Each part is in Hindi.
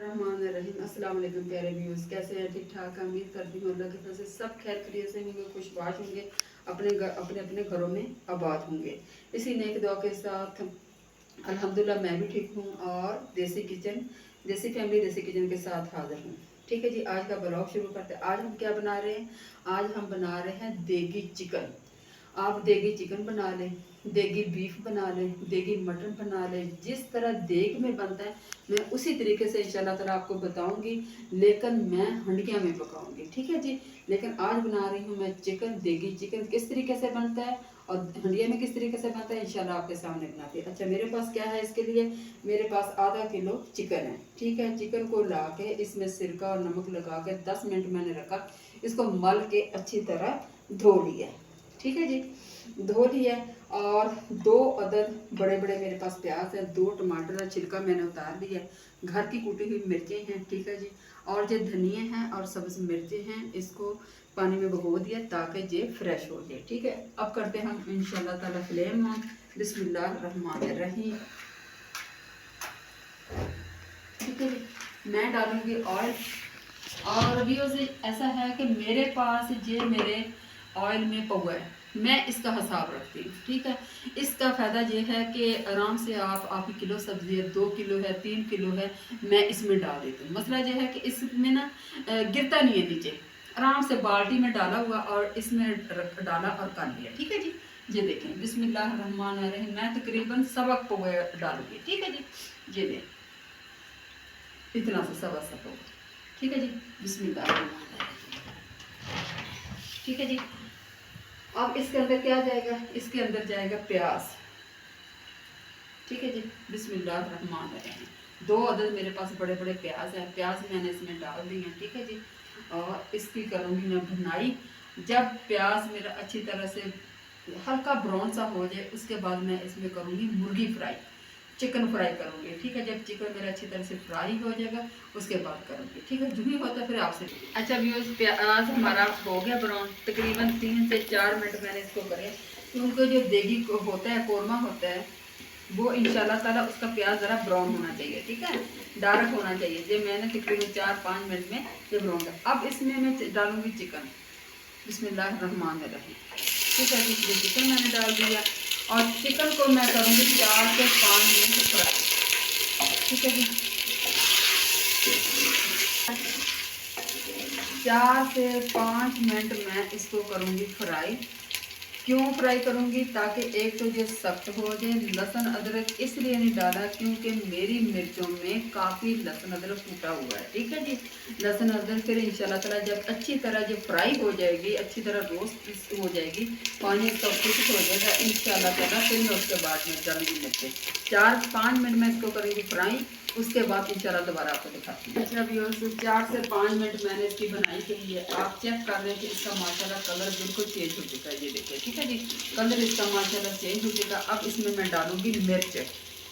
बिस्मिल्लाहिर्रहमानिर्रहीम। अस्सलाम वालेकुम प्यारे व्यूअर्स, कैसे हैं? ठीक ठाक। उम्मीद करती हूँ अल्लाह की तरफ से सब खैर खैरियत से होंगे, खुशबाश होंगे, अपने अपने घरों में आबाद होंगे। इसी नेक दुआ के साथ अल्हम्दुलिल्लाह मैं भी ठीक हूँ और देसी फैमिली देसी किचन के साथ हाजिर हूँ। ठीक है जी, आज का ब्लॉग शुरू करते हैं। आज हम क्या बना रहे हैं? आज हम बना रहे हैं देगी चिकन। आप देगी चिकन बना लें, देगी बीफ बना लें, देगी मटन बना लें, जिस तरह देग में बनता है मैं उसी तरीके से इंशाल्लाह ताला आपको बताऊंगी, लेकिन मैं हंडिया में पकाऊंगी। ठीक है जी। लेकिन आज बना रही हूँ मैं चिकन, देगी चिकन किस तरीके से बनता है और हंडिया में किस तरीके से बनता है इंशाल्लाह आपके सामने बनाती है। अच्छा, मेरे पास क्या है इसके लिए? मेरे पास आधा किलो चिकन है। ठीक है, चिकन को ला के इसमें सिरका और नमक लगा के 10 मिनट मैंने रखा, इसको मल के अच्छी तरह धो लिया। ठीक है जी, धो लिया। और 2 अदद बड़े बड़े मेरे पास प्याज है, 2 टमाटर है, छिलका मैंने उतार लिया। घर की कुटी हुई मिर्चें हैं। ठीक है जी। और जो धनिए हैं और सब्ज मिर्चें हैं, इसको पानी में भिगो दिया ताकि ये फ्रेश हो जाए। ठीक है, अब करते हैं हम इंशाल्लाह ताला फ्लेम ऑन। बिस्मिल्लाहिर्रहमानिर्रहीम। ठीक है जी, मैं डालूंगी ऑयल। और अभी उसे ऐसा है कि मेरे पास ये मेरे ऑयल में पौआ है, मैं इसका हिसाब रखती हूँ। ठीक है, इसका फ़ायदा ये है कि आराम से आपकी किलो सब्ज़ी है, 2 किलो है, 3 किलो है, मैं इसमें डाल देती हूँ। मसला ये है कि इसमें ना गिरता नहीं है नीचे, आराम से बाल्टी में डाला हुआ और इसमें डाला और कर लिया। ठीक है जी, ये देखें बिस्मिल्लाहिर्रहमानिर्रहीम। मैं तकरीबन सवा पौआ डालूंगी। ठीक है जी, ये दें इतना सा सवा पौआ। ठीक है जी, बिस्मिल्लाह। ठीक है जी, अब इसके अंदर क्या जाएगा? इसके अंदर जाएगा प्याज। ठीक है जी, बिस्मिल्लाहिर्रहमानिर्रहीम। 2 अदद मेरे पास बड़े बड़े प्याज है, प्याज मैंने इसमें डाल दिए हैं। ठीक है जी, और इसकी करूँगी मैं भुनाई। जब प्याज मेरा अच्छी तरह से हल्का ब्राउन सा हो जाए, उसके बाद मैं इसमें करूँगी मुर्गी फ्राई, चिकन फ्राई करूँगी। ठीक है, जब चिकन मेरा अच्छी तरह से फ्राई हो जाएगा उसके बाद करूँगी। ठीक है, जो भी होता है फिर आपसे। अच्छा व्यूअर्स, प्याज हमारा हो गया ब्राउन, तकरीबन 3 से 4 मिनट मैंने इसको करे, क्योंकि जो देगी होता है, कौरमा होता है, वो इंशाल्लाह ताला उसका प्याज ज़रा ब्राउन होना चाहिए। ठीक है, डार्क होना चाहिए। जो मैंने तकरीबन 4-5 मिनट में ये ब्राउन है। अब इसमें मैं डालूँगी चिकन। बिस्मिल्लाहिर्रहमानिर्रहीम। ठीक है जी, ये चिकन मैंने डाल दिया और चिकन को मैं करूँगी 4 से 5 मिनट फ्राई। ठीक है जी, 4 से 5 मिनट मैं इसको करूँगी फ्राई। क्यों फ्राई करूँगी? ताकि एक तो ये सख्त हो जाए। लहसुन अदरक इसलिए नहीं डाला क्योंकि मेरी मिर्चों में काफ़ी लहसुन अदरक कूटा हुआ है। ठीक है जी, लहसुन अदरक फिर इंशाल्लाह ताला जब अच्छी तरह जो फ्राई हो जाएगी, अच्छी तरह रोस्ट हो जाएगी, पानी इसका खुश्क हो जाएगा इंशाल्लाह ताला, फिर मैं उसके बाद में डालूंगी मिर्चें। 4-5 मिनट में इसको करूँगी फ्राई, उसके बाद इंशाल्लाह दोबारा आपको दिखाती हूँ। अच्छा व्यूअर्स, 4 से 5 मिनट मैंने इसकी बनाई के लिए आप चेक कर लें कि इसका माशाल्लाह कलर बिल्कुल चेंज हो चुका है। ये देखिए, ठीक है जी, कलर इसका माशाल्लाह चेंज हो चुका। अब इसमें मैं डालूंगी मिर्च।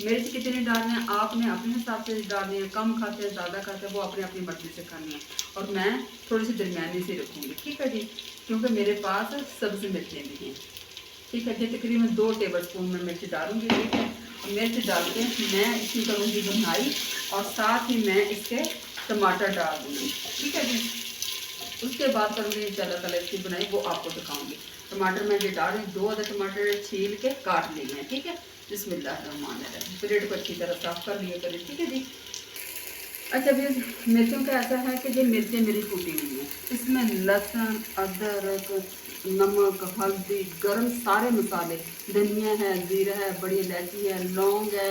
मिर्च कितनी डालनी है आपने अपने हिसाब से डालनी है, कम खाते हैं ज़्यादा खाते हैं वो अपने अपनी मर्जी से खानी है, और मैं थोड़ी सी दरमियानी सी रखूँगी। ठीक है जी, क्योंकि मेरे पास सब्ज़ी मिर्चें भी हैं। ठीक है जी, तकरीबन 2 टेबल स्पून में मिर्च डालूंगी। ठीक है, मिर्च डाल के मैं इसकी करूँगी भुनाई और साथ ही मैं इसके टमाटर डाल दूँगी। ठीक है जी, उसके बाद करूँगी इंशाल्लाह ताला इसकी बनाई, वो आपको दिखाऊंगी। टमाटर मैं ये डाल रही हूँ, 2 अदर टमाटर छील के काट लिए हैं। ठीक है, बिस्मिल्लाहिर्रहमानिर्रहीम। प्लेट को अच्छी तरह साफ कर लिया करें। ठीक है जी। अच्छा भी मिर्चों का ऐसा है कि ये मिर्चें मेरी कूटी हुई हैं, इसमें लहसुन अदरक नमक हल्दी गरम सारे मसाले, धनिया है, ज़ीरा है, बड़ी इलायची है, लौंग है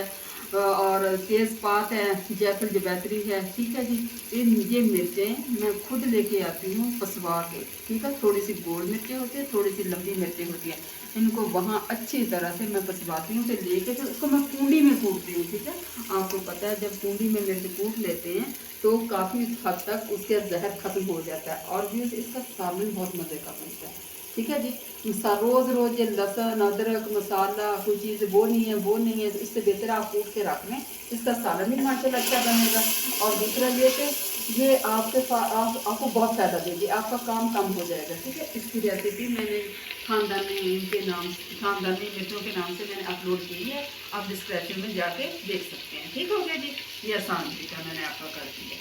और तेज़पात है, जायफल जवैत्री है। ठीक है जी, ये मिर्चें मैं खुद लेके आती हूँ पसवा के। ठीक है, थोड़ी सी गोल मिर्चें होती है, थोड़ी सी लंबी मिर्चें होती है, इनको वहाँ अच्छी तरह से मैं पसवाती हूँ, फिर लेके फिर उसको मैं कूंडी में कूटती हूँ। ठीक है, आपको पता है जब कूंडी में मिर्च कूट लेते हैं तो काफ़ी हद तक उसका जहर खत्म हो जाता है और भी इसका सालन बहुत मज़े का बनता है। ठीक है जी, रोज़ रोज़ ये लहसुन अदरक मसाला कोई चीज़ वो नहीं है तो इससे बेहतर आप कूट के रख लें, इसका सालन भी माशाल्लाह अच्छा बनेगा। और दूसरा ये कि ये आपके पास आपको बहुत फ़ायदा देगी, आपका काम कम हो जाएगा। ठीक है, इसकी रेसिपी मैंने खानदानी के नाम खानदानी मिर्चों के नाम से मैंने अपलोड की है, आप डिस्क्रिप्शन में जाके देख सकते हैं। ठीक हो गया जी, ये आसान तरीका मैंने आपका कर दिया।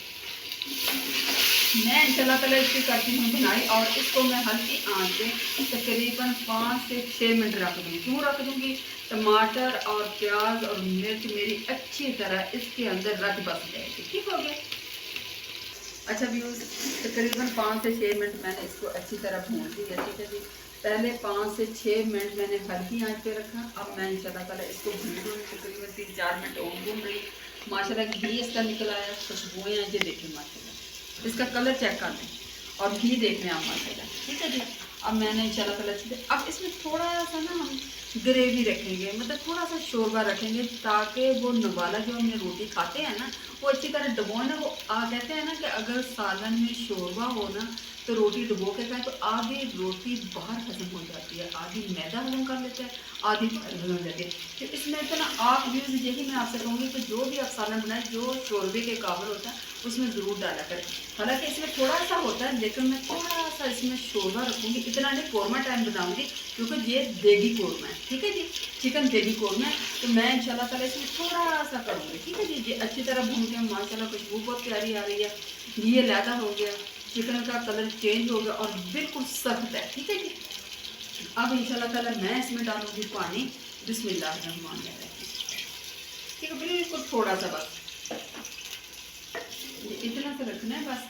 मैं इंशाल्लाह ताला इसकी करती हूँ बनाई और इसको मैं हल्की आंच पे तकरीबन 5 से 6 मिनट रख दूँगी। क्यों रख दूँगी? टमाटर और प्याज और मिर्च मेरी अच्छी तरह इसके अंदर रच बस जाएगी। ठीक हो गया। अच्छा व्यूज़, तकरीबन 5 से 6 मिनट मैंने इसको अच्छी तरह भून लिया। ठीक है जी, पहले 5 से 6 मिनट मैंने हल्की आंच पे रखा। अब मैं इंशाल्लाह ताला इसको भून दूँगी तकरीबन 3-4 मिनट और भून रही। माशाल्लाह घी इसका निकल आया, खुशबुएँ हैं, ये देखिए माशाल्लाह इसका कलर चेक कर लें और घी देख लें आप माशाल्लाह। ठीक है जी, अब मैंने इंशाल्लाह ताला अब इसमें थोड़ा सा ना हम ग्रेवी रखेंगे, मतलब थोड़ा सा शोरबा रखेंगे ताकि वो नवाला जो हमने रोटी खाते हैं ना वो अच्छी तरह डुबो ना। वो कहते हैं ना कि अगर सालन में शोरबा हो ना तो रोटी डुबो के खाए तो आधी रोटी बाहर हजम हो जाती है, आधी मैदा हजम कर लेते हैं, आधी हजम हो जाती है। तो इसमें तो ना आप यूज़ यही मैं आपसे कहूँगी कि जो भी आप सालन बनाए जो शोरबे के काबिल होता है उसमें ज़रूर डाला करें। हालांकि इसमें थोड़ा सा होता है लेकिन मैं थोड़ा सा इसमें शोरबा रखूँगी, इतना नहीं कौरमा टाइम बनाऊँगी क्योंकि ये देगी कौरमा है। ठीक है जी, चिकन देगी कौरमा है, तो मैं इंशाल्लाह ताला इसमें थोड़ा सा करूँगी। ठीक है जी, ये अच्छी तरह भून के माशाल्लाह खुशबू बहुत प्यारी आ रही है, ये लैदा हो गया, चिकन का कलर चेंज हो गया और बिल्कुल सख्त है। ठीक है जी, अब इंशाल्लाह ताला मैं इसमें डालूँगी पानी। बिस्मिल्लाहिर्रहमानिर्रहीम। ठीक है, बिल्कुल थोड़ा सा बस इतना सा रखना है बस,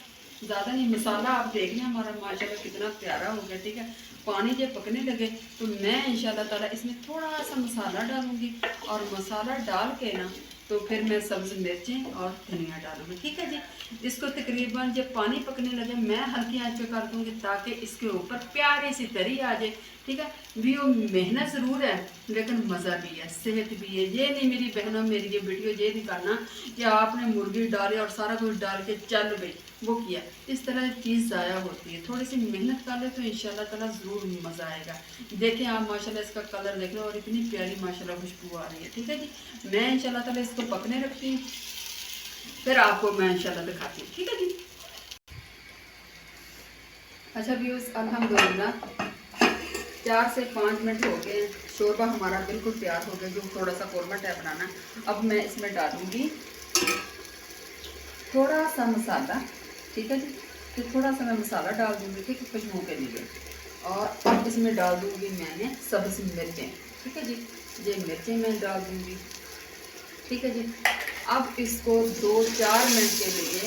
ज़्यादा नहीं। मसाला आप देख लें हमारा माशाल्लाह कितना प्यारा हो गया। ठीक है, पानी जब पकने लगे तो मैं इंशाल्लाह ताला इसमें थोड़ा सा मसाला डालूँगी और मसाला डाल के ना तो फिर मैं सब्ज़ मिर्चें और धनिया डालूँगी। ठीक है जी, इसको तकरीबन जब पानी पकने लगे मैं हल्की आंच पे कर दूँगी ताकि इसके ऊपर प्यारी सी तरी आ जाए। ठीक है, भी वो मेहनत ज़रूर है लेकिन मज़ा भी है, सेहत भी है। ये नहीं मेरी बहनों मेरी ये वीडियो ये नहीं करना कि आपने मुर्गी डाले और सारा कुछ डाल के चल गई वो किया, इस तरह चीज़ ज़ाया होती है। थोड़ी सी मेहनत कर ले तो इंशाल्लाह ताला ज़रूर मज़ा आएगा। देखें आप माशाल्लाह इसका कलर देख लो और इतनी प्यारी माशाल्लाह खुशबू आ रही है। ठीक है जी, मैं इंशाल्लाह ताला इसको पकने रखती हूँ, फिर आपको मैं इंशाल्लाह दिखाती हूँ। ठीक है जी। अच्छा व्यूज़, अल्हम्दुलिल्लाह 4 से 5 मिनट हो गए, शोरबा हमारा बिल्कुल तैयार हो गया, जो थोड़ा सा कौरमा टाइप बनाना। अब मैं इसमें डालूँगी थोड़ा सा मसाला। ठीक है जी, तो थोड़ा सा मैं मसाला डाल दूँगी, ठीक है, खुशबू के लिए। और अब इसमें डाल दूँगी मैंने सब्ज़ मिर्चें। ठीक है जी, ये मिर्चें मैं डाल दूँगी। ठीक है जी, अब इसको 2-4 मिनट के लिए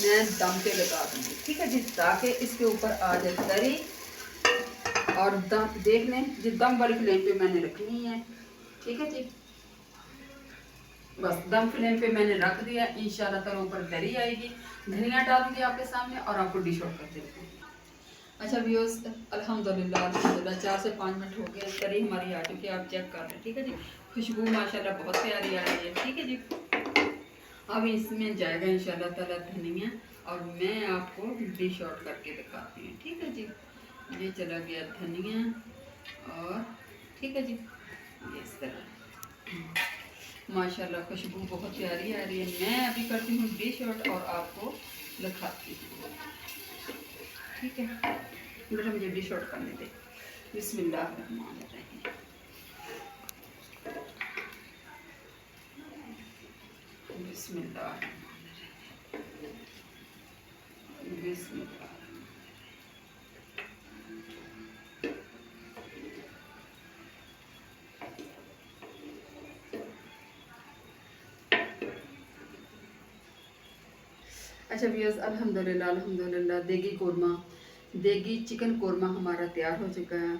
मैं दम पे लगा दूँगी। ठीक है जी, ताकि इसके ऊपर आ जाए तरी और दम देख लें जी, दम वाली फ्लेम पे मैंने रखनी है। ठीक है जी, बस दम फ्लेम पे मैंने रख दिया। इंशाल्लाह ताला ऊपर तरी आएगी, धनिया डालूंगी आपके सामने और आपको डिश आउट कर देती हूँ। अच्छा व्यूअर्स, अल्हम्दुलिल्लाह अल्हम्दुलिल्लाह 4 से 5 मिनट हो गए, तरी हमारी आ चुकी है, आप चेक कर लें। ठीक है जी, खुशबू माशाल्लाह बहुत प्यारी आ रही है। ठीक है जी, अब इसमें जाएगा इंशाल्लाह ताला धनिया और मैं आपको डिश आउट करके दिखाती हूँ। ठीक है जी, ये चला गया धनिया और ठीक है जी, ये इस तरह माशाल्लाह खुशबू बहुत प्यारी आ रही है। मैं अभी करती हूँ डिश आउट और आपको दिखाती हूँ। ठीक है, बेटा मुझे डिश आउट करने दे। बिस्मिल्लाहिर्रहमानिर्रहीम, बिस्मिल्लाहिर्रहमानिर्रहीम, बिस्मिल्लाह। अच्छा व्यूअर्स, अल्हम्दुलिल्लाह अल्हम्दुलिल्लाह देगी कौरमा, देगी चिकन कौरमा हमारा तैयार हो चुका है।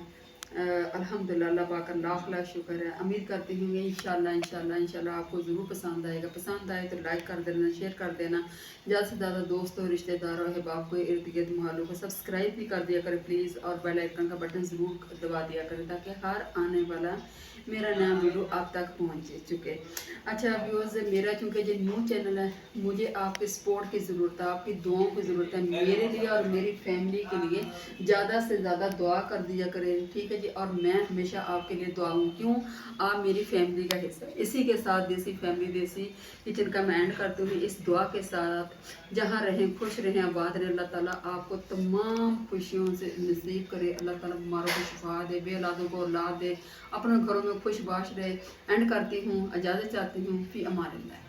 अल्हम्दुलिल्लाह, अल्लाह पाक का लाख लाख शुक्र है। उम्मीद करती हूँ कि इंशाल्लाह आपको ज़रूर पसंद आएगा। पसंद आए तो लाइक कर देना, शेयर कर देना, ज़्यादा से ज़्यादा दोस्तों रिश्तेदारों अहबाब को इर्द गिर्द मोहल्लों को सब्सक्राइब भी कर दिया करें प्लीज़, और बेल आइकन का बटन ज़रूर दबा दिया करें ताकि हर आने वाला मेरा नया वीडियो आप तक पहुँच चुके। अच्छा व्यूअर्स, मेरा चूँकि जो न्यू चैनल है, मुझे आपके सपोर्ट की ज़रूरत है, आपकी दुआओं की ज़रूरत है मेरे लिए और मेरी फैमिली के लिए। ज़्यादा से ज़्यादा दुआ कर दिया करें। ठीक है चाहिए और मैं हमेशा आपके लिए दुआ हूँ। क्यों, आप मेरी फैमिली का हिस्सा है। इसी के साथ देसी फैमिली देसी किचन का मैं एंड करती हूँ इस दुआ के साथ, जहाँ रहें खुश रहें आबाद रहें। अल्लाह ताला आपको तमाम खुशियों से नसीब करे। अल्लाह ताला बीमारों को शिफा दे, बे औलादों को औलाद दे, अपने घरों में खुश बाश रहे। एंड करती हूँ, इजाज़त चाहती हूँ, फ़ी अमान अल्लाह।